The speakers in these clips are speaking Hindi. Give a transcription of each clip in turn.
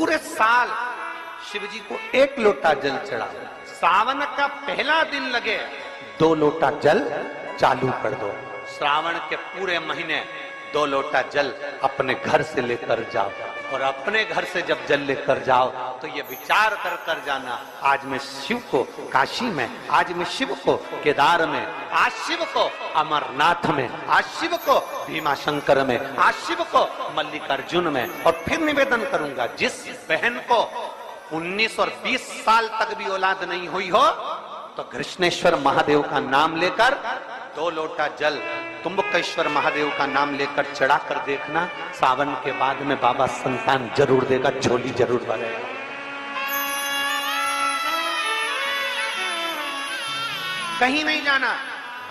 पूरे साल शिव जी को 1 लोटा जल चढ़ा, सावन का पहला दिन लगे 2 लोटा जल चालू कर दो। श्रावण के पूरे महीने 2 लोटा जल अपने घर से लेकर जाओ, और अपने घर से जब जल लेकर जाओ तो ये विचार कर कर जाना, आज मैं शिव को काशी में, आज मैं शिव को केदार में, आज शिव को अमरनाथ में, आज शिव को भीमा शंकर में, आज शिव को मल्लिकार्जुन में। और फिर निवेदन करूंगा, जिस बहन को 19 और 20 साल तक भी औलाद नहीं हुई हो तो कृष्णेश्वर महादेव का नाम लेकर 2 लोटा जल तुम्बकेश्वर महादेव का नाम लेकर चढ़ा कर देखना, सावन के बाद में बाबा संतान जरूर देगा, झोली जरूर भरेगा। कहीं नहीं जाना,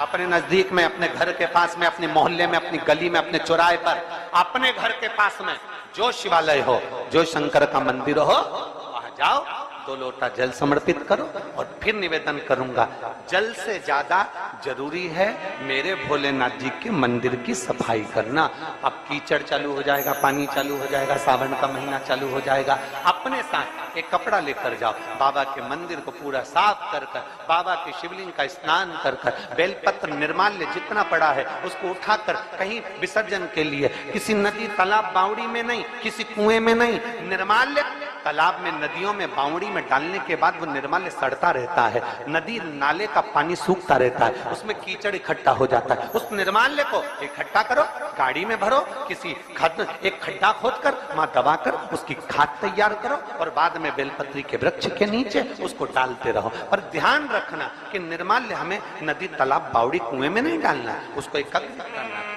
अपने नजदीक में, अपने घर के पास में, अपने मोहल्ले में, अपनी गली में, अपने चौराहे पर, अपने घर के पास में जो शिवालय हो, जो शंकर का मंदिर हो, वहां जाओ, 2 लोटा जल समर्पित करो। और फिर निवेदन करूंगा, जल से ज्यादा जरूरी है मेरे भोलेनाथ जी के मंदिर की सफाई करना। अब कीचड़ चालू हो जाएगा, पानी चालू हो जाएगा, सावन का महीना चालू हो जाएगा, अपने साथ एक कपड़ा लेकर जाओ, बाबा के मंदिर को पूरा साफ कर कर, बाबा के शिवलिंग का स्नान कर कर, बेलपत्र निर्माल्य जितना पड़ा है उसको उठाकर कहीं विसर्जन के लिए, किसी नदी तालाब बावड़ी में नहीं, किसी कुएं में नहीं, निर्माल्य तालाब में, नदियों में, बावड़ी में डालने के बाद वो निर्माल्य सड़ता रहता है, नदी नाले का पानी सूखता रहता है, उसमें कीचड़ इकट्ठा हो जाता है। उस निर्माल्य को इकट्ठा करो, गाड़ी में भरो, किसी एक खड्डा खोदकर वहां दबाकर उसकी खाद तैयार करो, और बाद में बेलपत्री के वृक्ष के नीचे उसको डालते रहो। पर ध्यान रखना कि निर्माल्य हमें नदी तालाब बावड़ी कुएं में नहीं डालना, उसको एकत्रित करना।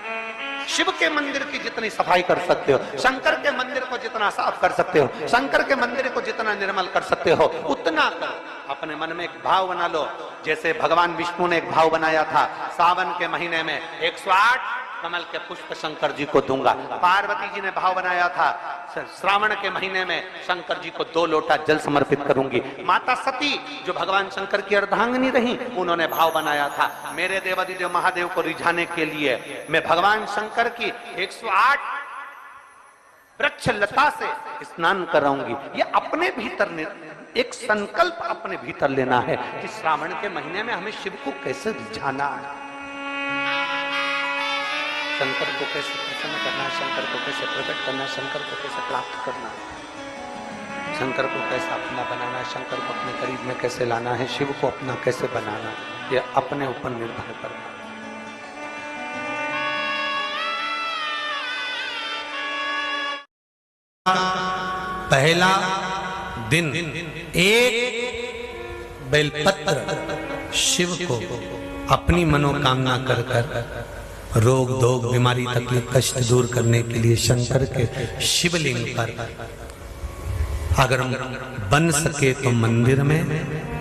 शिव के मंदिर की जितनी सफाई कर सकते हो, शंकर के मंदिर को जितना साफ कर सकते हो, शंकर के मंदिर को जितना निर्मल कर सकते हो उतना करो। अपने मन में एक भाव बना लो, जैसे भगवान विष्णु ने एक भाव बनाया था, सावन के महीने में 108 कमल के पुष्प शंकर जी को दूंगा। पार्वती जी ने भाव बनाया था, श्रावण के महीने में शंकर जी को 2 लोटा जल समर्पित करूंगी। माता सती जो भगवान शंकर की अर्धांगिनी रही, उन्होंने भाव बनाया था, मेरे देवादिदेव महादेव को रिझाने के लिए मैं भगवान शंकर की 108 वृक्ष लता से स्नान कराऊंगी। ये अपने भीतर एक संकल्प अपने भीतर लेना है कि श्रावण के महीने में हमें शिव को कैसे रिझाना है, शंकर को कैसे प्रसन्न करना है, शंकर को कैसे प्रकट करना है, शंकर को कैसे प्राप्त करना है, शंकर को कैसे अपना बनाना है, शंकर को अपने करीब में कैसे लाना है, शिव को अपना कैसे बनाना है, ये अपने ऊपर निर्भर करना। पहला दिन एक बेलपत्र शिव को अपनी मनोकामना कर कर, रोग दोग बीमारी तकलीफ कष्ट दूर करने के लिए शंकर के शिवलिंग पर, अगर बन सके तो मंदिर में,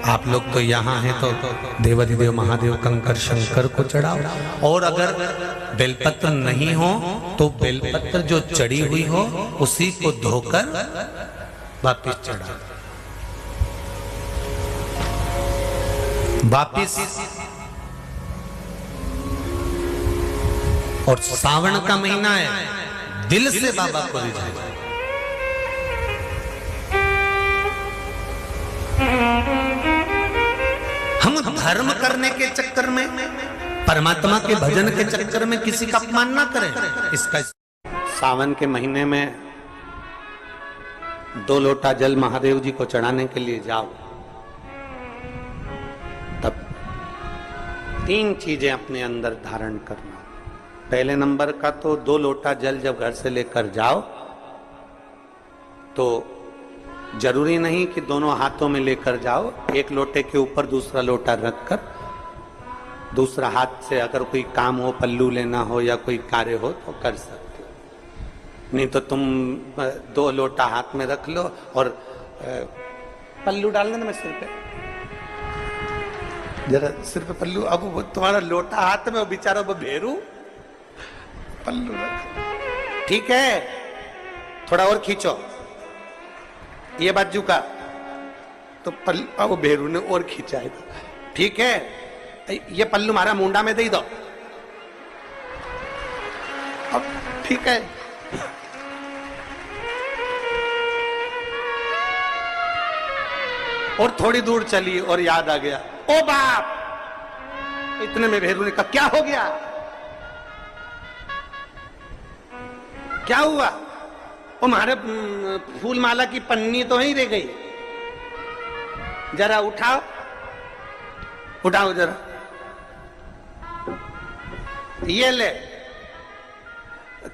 आप लोग तो यहाँ हैं तो देवादिदेव महादेव कंकर शंकर को चढ़ाओ, और अगर बेलपत्र नहीं हो तो बेलपत्र जो चढ़ी हुई हो उसी को धोकर वापिस चढ़ाओ। वापिस और सावन का महीना है, दिल से बाबा को रिझाए। हम धर्म करने के चक्कर में, परमात्मा के भजन के चक्कर में किसी का अपमान ना करें। इसका सावन के महीने में 2 लोटा जल महादेव जी को चढ़ाने के लिए जाओ, तब 3 चीजें अपने अंदर धारण करना। पहले नंबर का तो 2 लोटा जल जब घर से लेकर जाओ तो जरूरी नहीं कि दोनों हाथों में लेकर जाओ, एक लोटे के ऊपर दूसरा लोटा रखकर दूसरा हाथ से अगर कोई काम हो, पल्लू लेना हो या कोई कार्य हो तो कर सकते हो, नहीं तो तुम 2 लोटा हाथ में रख लो और पल्लू डालने ना, मैं सिर पे जरा सिर पे पल्लू, अब वो तुम्हारा लोटा हाथ में, वो बेचारा वो भेरू पल्लू रख, ठीक है, थोड़ा और खींचो ये बाजू का, तो पल्लू वो भेरू ने और खींचा है, ठीक है, ये पल्लू हमारा मुंडा में दे दो, अब ठीक है, और थोड़ी दूर चली और याद आ गया, ओ बाप! इतने में भेरू ने कहा, क्या हो गया? क्या हुआ? वो हमारे फूल माला की पन्नी तो वहीं रह गई, जरा उठाओ, उठाओ जरा, ये ले,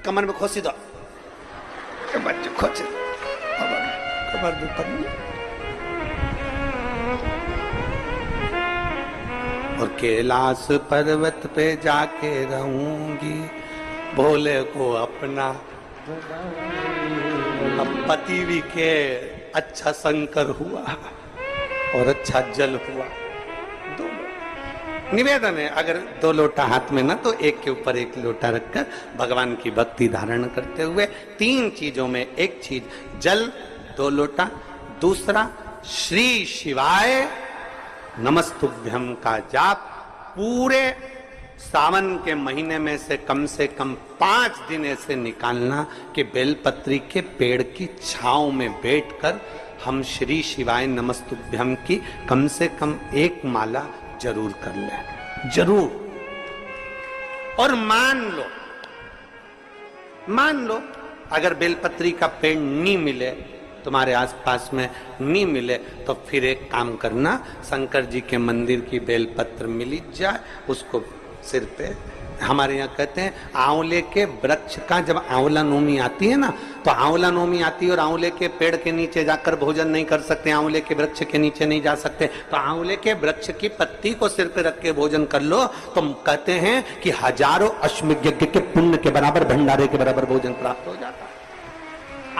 कमर में खोसी दो, बच्चे खोसी दो, कमर में पन्नी। और कैलाश पर्वत पे जाके रहूंगी, भोले को अपना। अब पति भी के अच्छा शंकर हुआ और अच्छा जल हुआ। निवेदन है, अगर 2 लोटा हाथ में ना तो एक के ऊपर एक लोटा रखकर भगवान की भक्ति धारण करते हुए 3 चीजों में एक चीज जल 2 लोटा, दूसरा श्री शिवाय नमस्तुभ्यम का जाप पूरे सावन के महीने में से कम 5 दिन ऐसे निकालना कि बेलपत्री के पेड़ की छांव में बैठकर हम श्री शिवाय नमस्तुभ्यम की कम से कम 1 माला जरूर कर ले, जरूर। और मान लो अगर बेलपत्री का पेड़ नहीं मिले, तुम्हारे आसपास में नहीं मिले, तो फिर एक काम करना, शंकर जी के मंदिर की बेलपत्र मिली जाए, उसको सिर पे, हमारे यहाँ कहते हैं आंवले के वृक्ष का जब आंवला नोमी आती है ना, तो आंवला नोमी आती है और आंवले के पेड़ के नीचे जाकर भोजन नहीं कर सकते, आंवले के वृक्ष के नीचे नहीं जा सकते, तो आंवले के वृक्ष की पत्ती को सिर पे रख के भोजन कर लो, तो कहते हैं कि हजारों अश्वमेध यज्ञ के पुण्य के बराबर, भंडारे के बराबर भोजन प्राप्त हो जाता है।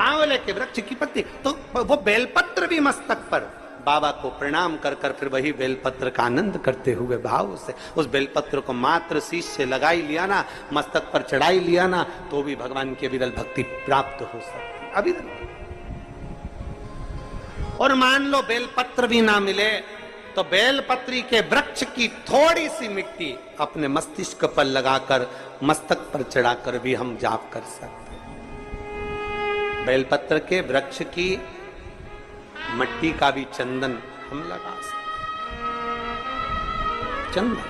आंवले के वृक्ष की पत्ती, तो वो बेलपत्र भी मस्तक पर बाबा को प्रणाम कर कर फिर वही बेलपत्र का आनंद करते हुए भाव से उस बेलपत्र को मात्र शीश से लगाई लिया ना, मस्तक पर चढ़ाई लिया ना, तो भी भगवान की अविरल भक्ति प्राप्त हो सकती, अविरल। और मान लो बेलपत्र भी ना मिले, तो बेलपत्री के वृक्ष की थोड़ी सी मिट्टी अपने मस्तिष्क पर लगाकर, मस्तक पर चढ़ाकर भी हम जाप कर सकते हैं। बेलपत्र के वृक्ष की मट्टी का भी चंदन हम लगा सकते, चंदन।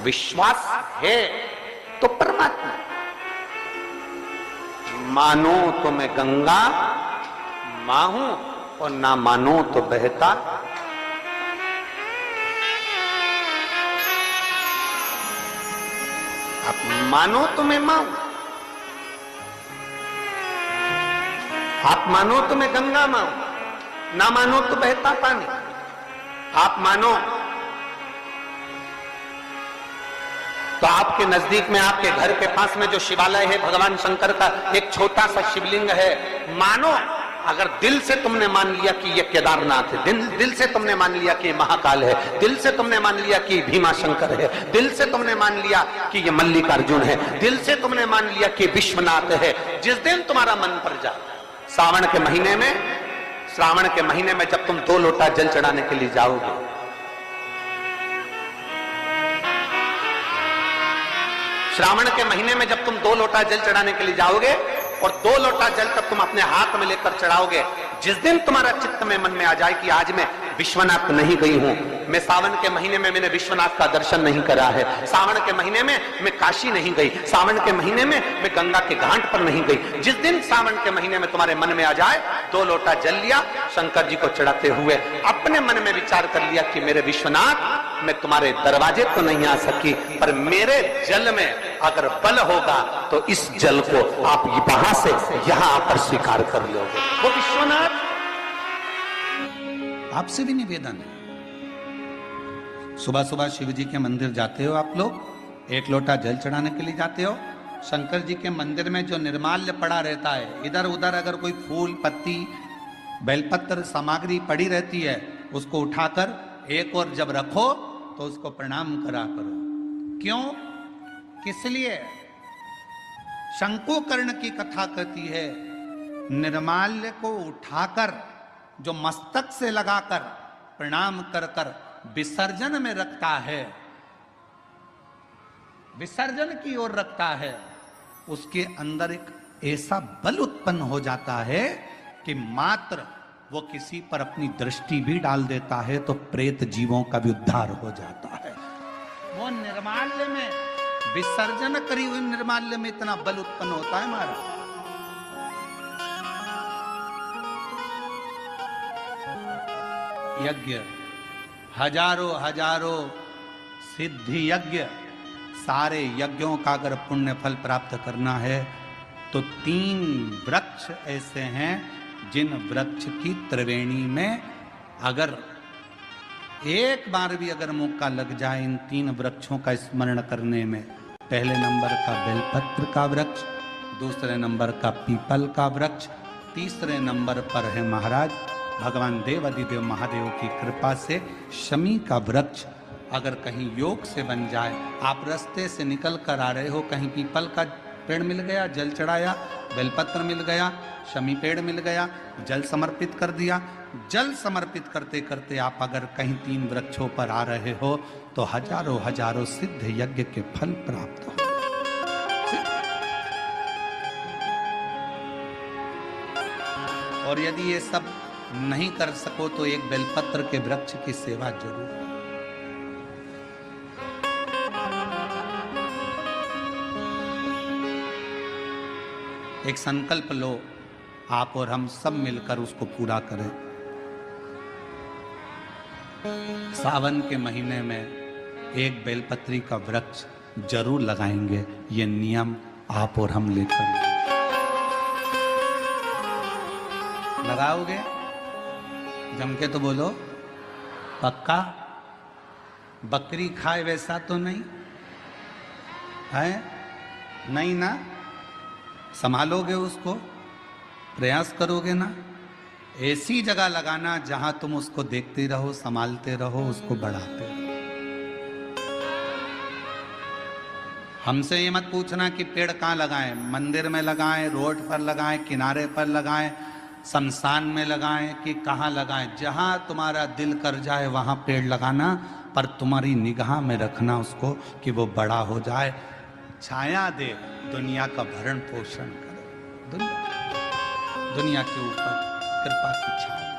विश्वास है तो परमात्मा, मानो तो मैं गंगा मां हूं और ना मानो तो बहता। आप मानो तो मैं मां हूं, आप मानो तो मैं गंगा मां हूं, ना मानो तो बहता पानी। आप मानो तो आपके नजदीक में, आपके घर के पास में जो शिवालय है भगवान शंकर का, एक छोटा सा शिवलिंग है। मानो अगर दिल से तुमने मान लिया कि ये केदारनाथ है, दिल से तुमने मान लिया कि ये महाकाल है, दिल से तुमने मान लिया कि भीमा शंकर है, दिल से तुमने मान लिया कि ये मल्लिकार्जुन है, दिल से तुमने मान लिया कि विश्वनाथ है। जिस दिन तुम्हारा मन पर जाए, श्रावण के महीने में जब तुम 2 लोटा जल चढ़ाने के लिए जाओगे, श्रावण के महीने में जब तुम 2 लोटा जल चढ़ाने के लिए जाओगे और 2 लोटा जल तक तुम अपने हाथ में लेकर चढ़ाओगे, जिस दिन तुम्हारा चित्त में मन में आ जाए कि आज मैं विश्वनाथ नहीं गई हूं, मैं सावन के महीने में मैंने विश्वनाथ का दर्शन नहीं करा है, सावन के महीने में मैं काशी नहीं गई, सावन के महीने में मैं गंगा के घाट पर नहीं गई, जिस दिन सावन के महीने में तुम्हारे मन में आ जाए, 2 लोटा जल लिया, शंकर जी को चढ़ाते हुए अपने मन में विचार कर लिया कि मेरे विश्वनाथ, मैं तुम्हारे दरवाजे तो नहीं आ सकी, पर मेरे जल में अगर बल होगा तो इस जल को आप वहां से यहां आकर स्वीकार कर लोगे। वो विश्वनाथ, आपसे भी निवेदन है, सुबह सुबह शिव जी के मंदिर जाते हो आप लोग, 1 लोटा जल चढ़ाने के लिए जाते हो, शंकर जी के मंदिर में जो निर्माल्य पड़ा रहता है, इधर उधर अगर कोई फूल पत्ती बेलपत्र सामग्री पड़ी रहती है, उसको उठाकर एक और जब रखो तो उसको प्रणाम करा करो। क्यों, किस लिए? शंकुकर्ण की कथा कहती है, निर्माल्य को उठाकर जो मस्तक से लगाकर प्रणाम कर कर विसर्जन में रखता है, विसर्जन की ओर रखता है, उसके अंदर एक ऐसा बल उत्पन्न हो जाता है कि मात्र वो किसी पर अपनी दृष्टि भी डाल देता है तो प्रेत जीवों का भी उद्धार हो जाता है। वो निर्माल्य में विसर्जन करी हुई निर्माल्य में इतना बल उत्पन्न होता है महाराज। यज्ञ, हजारों हजारों सिद्धि यज्ञ, सारे यज्ञों का अगर पुण्य फल प्राप्त करना है तो 3 वृक्ष ऐसे हैं जिन वृक्ष की त्रिवेणी में अगर एक बार भी अगर मौका लग जाए इन 3 वृक्षों का स्मरण करने में, पहले नंबर का बेलपत्र का वृक्ष, दूसरे नंबर का पीपल का वृक्ष, तीसरे नंबर पर है महाराज भगवान देव अधिदेव महादेव की कृपा से शमी का वृक्ष। अगर कहीं योग से बन जाए, आप रास्ते से निकल कर आ रहे हो, कहीं पीपल का पेड़ मिल गया, जल चढ़ाया, बेलपत्र मिल गया, शमी पेड़ मिल गया, जल समर्पित कर दिया, जल समर्पित करते करते आप अगर कहीं 3 वृक्षों पर आ रहे हो तो हजारों हजारों सिद्ध यज्ञ के फल प्राप्त हो। और यदि ये सब नहीं कर सको तो एक बेलपत्र के वृक्ष की सेवा जरूर। एक संकल्प लो, आप और हम सब मिलकर उसको पूरा करें। सावन के महीने में एक बेलपत्री का वृक्ष जरूर लगाएंगे, ये नियम आप और हम लेकर। लगाओगे? जम के तो बोलो, पक्का? बकरी खाए वैसा तो नहीं है? नहीं ना? संभालोगे उसको, प्रयास करोगे ना? ऐसी जगह लगाना जहां तुम उसको देखते रहो, संभालते रहो, उसको बढ़ाते रहो। हमसे ये मत पूछना कि पेड़ कहाँ लगाएं, मंदिर में लगाएं, रोड पर लगाएं, किनारे पर लगाएं, शमशान में लगाएं कि कहाँ लगाएं। जहां तुम्हारा दिल कर जाए वहां पेड़ लगाना, पर तुम्हारी निगाह में रखना उसको कि वो बड़ा हो जाए, छाया दे, दुनिया का भरण पोषण करे, दुनिया के ऊपर कृपा की छाया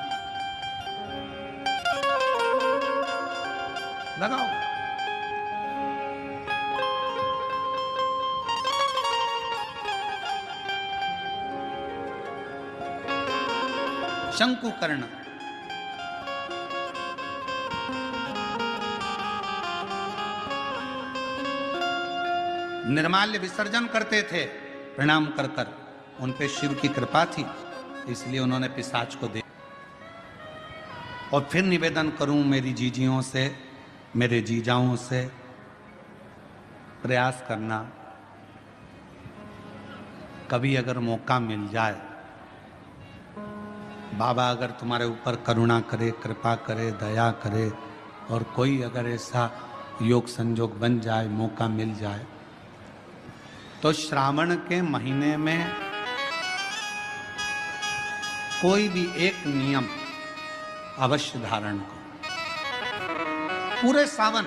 लगाओ। शंकुकर्ण निर्माल्य विसर्जन करते थे प्रणाम कर कर, उन पे शिव की कृपा थी इसलिए उन्होंने पिशाच को दे। और फिर निवेदन करूं मेरी जीजियों से, मेरे जीजाओं से, प्रयास करना कभी अगर मौका मिल जाए, बाबा अगर तुम्हारे ऊपर करुणा करे, कृपा करे, दया करे और कोई अगर ऐसा योग संजोग बन जाए, मौका मिल जाए, तो श्रावण के महीने में कोई भी एक नियम अवश्य धारण करो। पूरे सावन